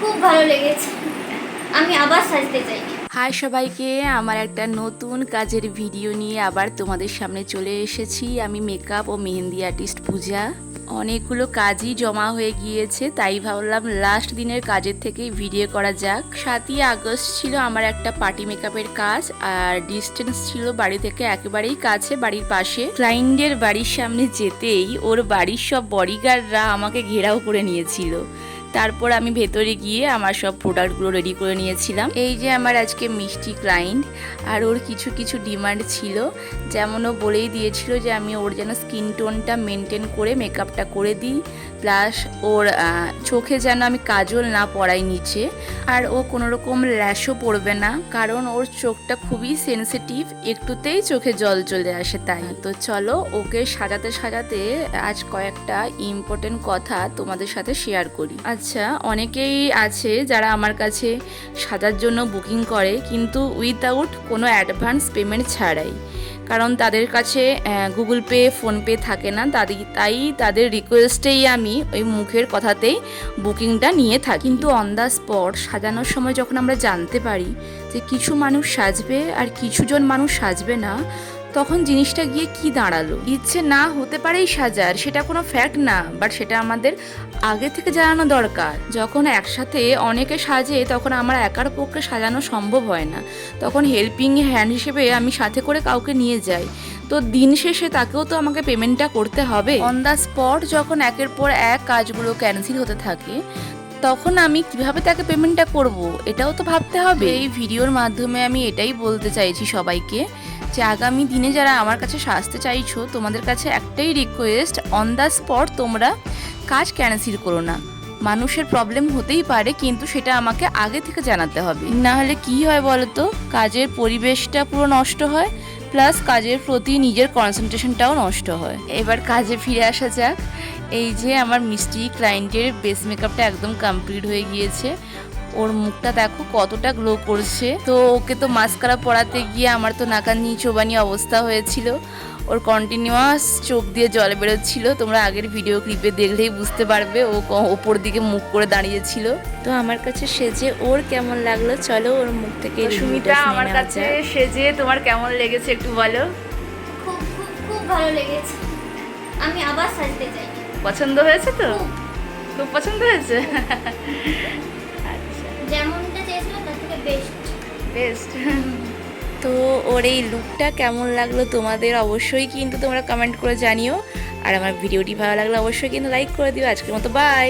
খুব ভালো লেগেছে। আমি আবার সাজতে চাই। হাই সবাইকে, আমার একটা নতুন কাজের ভিডিও নিয়ে আবার তোমাদের সামনে চলে এসেছি। আমি মেকআপ ও মেহেন্দি আর্টিস্ট পূজা। অনেকগুলো কাজই জমা হয়ে গিয়েছে, তাই ভাবলাম লাস্ট দিনের কাজের থেকেই ভিডিও করা যাক। 7ই আগস্ট ছিল আমার একটা পার্টি মেকআপের কাজ, আর ডিস্টেন্স ছিল বাড়ি থেকে একেবারেই কাছে, বাড়ির পাশে। ক্লায়েন্টের বাড়ির সামনে যেতেই ওর বাড়ির সব বডিগার্ডরা আমাকে ঘেরাও করে নিয়েছিল। তারপর আমি ভেতরে গিয়ে আমার সব প্রোডাক্টগুলো রেডি করে নিয়েছিলাম। এই যে আমার আজকে মিষ্টি ক্লায়েন্ট, আর ওর কিছু কিছু ডিমান্ড ছিল। যেমন ও বলেই দিয়েছিল যে আমি ওর যেন স্কিন টোনটা মেনটেন করে মেকআপটা করে দিই, প্লাস ওর চোখে যেন আমি কাজল না পরাই নিচে, আর ও কোনো রকম ল্যাশও পড়বে না, কারণ ওর চোখটা খুবই সেনসিটিভ, একটুতেই চোখে জল চলে আসে। তাই তো চলো ওকে সাজাতে সাজাতে আজ কয়েকটা ইম্পর্টেন্ট কথা তোমাদের সাথে শেয়ার করি। আচ্ছা, অনেকেই আছে যারা আমার কাছে সাজার জন্য বুকিং করে, কিন্তু উইদাউট কোনো অ্যাডভান্স পেমেন্ট ছাড়াই, কারণ তাদের কাছে গুগল পে ফোনপে থাকে না। তাই তাদের রিকোয়েস্টেই আমি ওই মুখের কথাতেই বুকিংটা নিয়ে থাকি। কিন্তু অন দ্য স্পট সাজানোর সময় যখন আমরা জানতে পারি যে কিছু মানুষ সাজবে আর কিছুজন মানুষ সাজবে না, তখন জিনিসটা গিয়ে কি দাঁড়ালো। ইচ্ছে না হতে পারেই সাজার, সেটা কোনো ফ্যাক্ট না, বাট সেটা আমাদের আগে থেকে জানানো দরকার। যখন একসাথে অনেকে সাজে তখন আমার একার পক্ষে সাজানো সম্ভব হয় না, তখন হেল্পিং হ্যান্ড হিসেবে আমি সাথে করে কাউকে নিয়ে যাই। তো দিন শেষে তাকেও তো আমাকে পেমেন্টটা করতে হবে। অন দ্য স্পট যখন একের পর এক কাজগুলো ক্যান্সেল হতে থাকে, তখন আমি কিভাবে তাকে পেমেন্টটা করব, এটাও তো ভাবতে হবে। এই ভিডিওর মাধ্যমে আমি এটাই বলতে চাইছি সবাইকে, যে আগামী দিনে যারা আমার কাছে সাজতে চাইছো, তোমাদের কাছে একটাই রিকোয়েস্ট, অন দ্য স্পট তোমরা কাজ ক্যান্সেল করো না। মানুষের প্রবলেম হতেই পারে, কিন্তু সেটা আমাকে আগে থেকে জানাতে হবে। না হলে কি হয় বলো তো, কাজের পরিবেশটা পুরো নষ্ট হয়, প্লাস কাজের প্রতি নিজের কনসেন্ট্রেশনটাও নষ্ট হয়। এবার কাজে ফিরে আসা যাক। এই যে আমার মিষ্টি ক্লায়েন্টের বেস মেকআপটা একদম কমপ্লিট হয়ে গিয়েছে। ওর মুখটা দেখো কতটা গ্লো করছে। তো ওকে তো মাস্কারা পরাতে গিয়ে আমার তো নাকানি চোবানি অবস্থা হয়েছিল। ওর কন্টিনিউয়াস চোখ দিয়ে জল বেরোচ্ছিল, তোমরা আগের ভিডিও ক্লিপে দেখলেই বুঝতে পারবে। ও ওপর দিকে মুখ করে দাঁড়িয়েছিল। তো আমার কাছে সেজে ওর কেমন লাগলো, চলো ওর মুখ থেকে। সুমিতা, আমার কাছে সেজে তোমার কেমন লেগেছে একটু বলো। খুব খুব খুব ভালো লেগেছে। আমি আবার সাজতে চাই। পছন্দ হয়েছে তো? খুব পছন্দ হয়েছে। যেমনটা চেয়েছিলাম তার থেকে বেস্ট। তো ওর এই লুকটা কেমন লাগলো তোমাদের অবশ্যই কিন্তু তোমরা কমেন্ট করে জানিও, আর আমার ভিডিওটি ভালো লাগলে অবশ্যই কিন্তু লাইক করে দিও। আজকের মতো বাই।